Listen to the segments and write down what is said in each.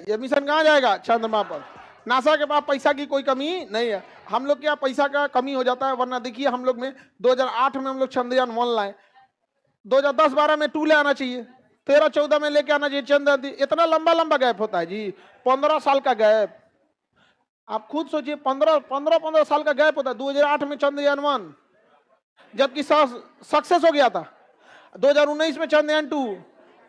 ये मिशन कहाँ जाएगा? चंद्रमा पर। नासा के पास पैसा की कोई कमी नहीं है, हम लोग के यहाँ पैसा का कमी हो जाता है। वरना देखिए हम लोग में 2008 में हम लोग चंद्रयान 1 लाए, 2010-12 में 2 ले आना चाहिए, 13-14 में लेके आना चाहिए चंद्रयान 3। इतना लंबा लंबा गैप होता है जी, 15 साल का गैप। आप खुद सोचिए, 15 साल का गैप होता है। 2008 में चंद्रयान 1 जबकि सक्सेस हो गया था, 2019 में चंद्रयान 2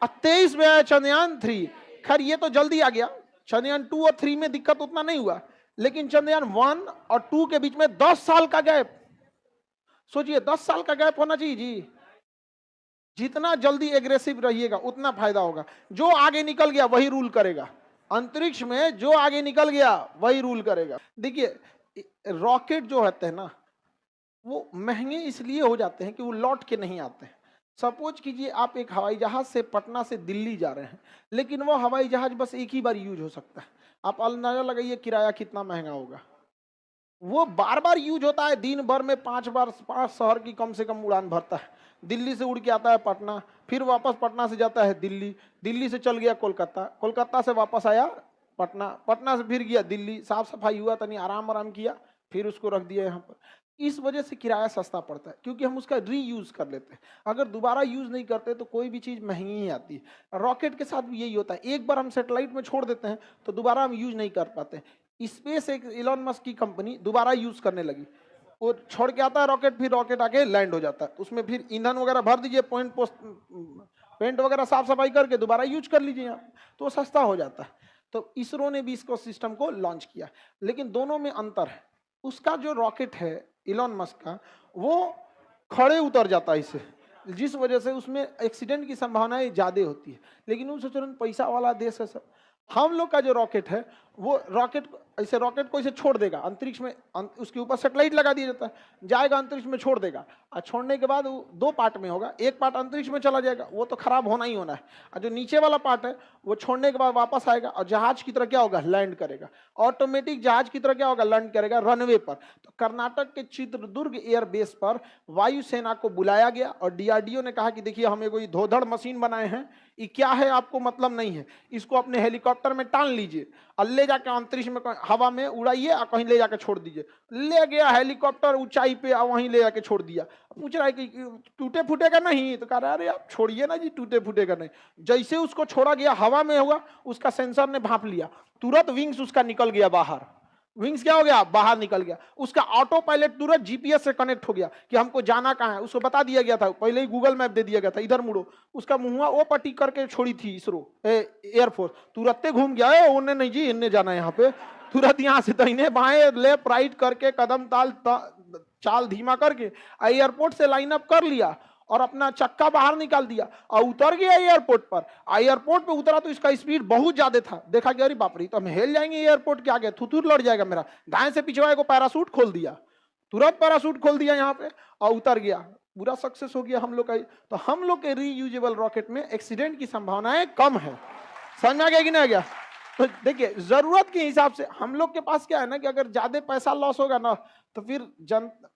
और 23 में आया चंद्रयान 3। खैर ये तो जल्दी आ गया, चंद्रयान 2 और 3 में दिक्कत उतना नहीं हुआ, लेकिन चंद्रयान 1 और 2 के बीच में 10 साल का गैप। सोचिए 10 साल का गैप होना चाहिए जी। जितना जल्दी एग्रेसिव रहिएगा उतना फायदा होगा। जो आगे निकल गया वही रूल करेगा अंतरिक्ष में, जो आगे निकल गया वही रूल करेगा। देखिए रॉकेट जो होते हैं ना, वो महंगे इसलिए हो जाते हैं कि वो लौट के नहीं आते हैं। सपोज कीजिए आप एक हवाई जहाज से पटना से दिल्ली जा रहे हैं, लेकिन वो हवाई जहाज बस एक ही बार यूज हो सकता है। आप अंदाजा लगाइए किराया कितना महंगा होगा। वो बार बार यूज होता है, दिन भर में 5 शहर की कम से कम उड़ान भरता है। दिल्ली से उड़ के आता है पटना, फिर वापस पटना से जाता है दिल्ली, दिल्ली से चल गया कोलकाता, कोलकाता से वापस आया पटना, पटना से फिर गया दिल्ली, साफ सफाई हुआ, तनी आराम किया, फिर उसको रख दिया यहाँ पर। इस वजह से किराया सस्ता पड़ता है, क्योंकि हम उसका रीयूज कर लेते हैं। अगर दोबारा यूज नहीं करते तो कोई भी चीज़ महंगी ही आती है। रॉकेट के साथ भी यही होता है, एक बार हम सैटेलाइट में छोड़ देते हैं तो दोबारा हम यूज नहीं कर पाते। स्पेस एक इलॉन मस्क की कंपनी दोबारा यूज करने लगी, वो छोड़ के आता है रॉकेट, फिर रॉकेट आके लैंड हो जाता है, उसमें फिर ईंधन वगैरह भर दीजिए, पेंट वगैरह साफ सफाई करके दोबारा यूज कर लीजिए यहाँ, तो वो सस्ता हो जाता है। तो इसरो ने भी इसको सिस्टम को लॉन्च किया, लेकिन दोनों में अंतर है। उसका जो रॉकेट है इलॉन मस्क का, वो खड़े उतर जाता है इससे, जिस वजह से उसमें एक्सीडेंट की संभावनाएं ज़्यादा होती है। लेकिन उस तुरंत पैसा वाला देश है सब। हम लोग का जो रॉकेट है, वो रॉकेट को इसे छोड़ देगा अंतरिक्ष में, उसके ऊपर सैटेलाइट लगा दिया जाता है, जाएगा अंतरिक्ष में, छोड़ देगा, और छोड़ने के बाद वो 2 पार्ट में होगा। एक पार्ट अंतरिक्ष में चला जाएगा, वो तो खराब होना ही होना है, और जो नीचे वाला पार्ट है वो छोड़ने के बाद वापस आएगा और जहाज की तरह क्या होगा, लैंड करेगा। ऑटोमेटिक जहाज की तरह क्या होगा, लैंड करेगा रनवे पर। तो कर्नाटक के चित्रदुर्ग एयरबेस पर वायुसेना को बुलाया गया और डीआरडीओ ने कहा कि देखिए हम कोई धोधड़ मशीन बनाए हैं, ये क्या है आपको मतलब नहीं है, इसको अपने हेलीकॉप्टर में टान लीजिए और ले जाकर अंतरिक्ष में हवा में उड़ाइए और कहीं ले जाकर छोड़ दीजिए। ले गया हेलीकॉप्टर ऊंचाई पे और वहीं ले जाके छोड़ दिया। पूछ रहा है कि टूटे फूटेगा नहीं, तो कह रहा है अरे आप छोड़िए ना जी, टूटे फूटेगा नहीं। जैसे उसको छोड़ा गया हवा में हुआ, उसका सेंसर ने भांप लिया, तुरंत विंग्स उसका निकल गया बाहर। विंग्स क्या हो गया, बाहर निकल गया। उसका ऑटो पायलट तुरंत जीपीएस से कनेक्ट हो गया कि हमको जाना कहाँ है, उसको बता दिया गया था, पहले ही गूगल मैप दे दिया गया था, इधर मुड़ो। उसका मुंह वो पट्टी करके छोड़ी थी इसरो एयरफोर्स, तुरंत घूम गया, उन्हें नहीं जी इन्हें जाना है यहाँ पे, तुरंत यहाँ से दाहिने बाएं लेफ्ट राइट करके कदम ताल चाल धीमा करके एयरपोर्ट से लाइन अप कर लिया और अपना चक्का बाहर निकाल दिया और उतर गया एयरपोर्ट पर। एयरपोर्ट पे उतरा तो इसका स्पीड बहुत ज्यादा था, देखा कि अरे बाप रे तो हम हिल जाएंगे एयरपोर्ट के आगे, थुथुर लड़ जाएगा मेरा। दाएं से पिछवाए को पैरासूट खोल दिया, तुरंत पैरासूट खोल दिया यहाँ पे और उतर गया, पूरा सक्सेस हो गया हम लोग का। तो हम लोग के रीयूजेबल रॉकेट में एक्सीडेंट की संभावनाएं कम है। समझ में आ गया कि नहीं आ गया? तो देखिए जरूरत के हिसाब से हम लोग के पास क्या है ना कि अगर ज्यादा पैसा लॉस होगा ना, तो फिर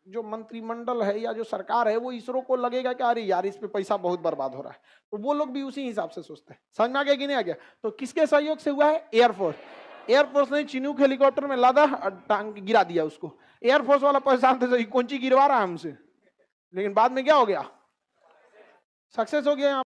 जो मंत्रिमंडल है या जो सरकार है वो इसरो को लगेगा कि अरे यार इस पे पैसा बहुत बर्बाद हो रहा है, तो वो लोग भी उसी हिसाब से सोचते हैं। समझ में आ गया कि नहीं आ गया? तो किसके सहयोग से हुआ है? एयरफोर्स ने चिनूक हेलीकॉप्टर में लादा और टांग गिरा दिया उसको। एयरफोर्स वाला परेशान थे कौन सी गिरवा रहा है हमसे, लेकिन बाद में क्या हो गया, सक्सेस हो गया।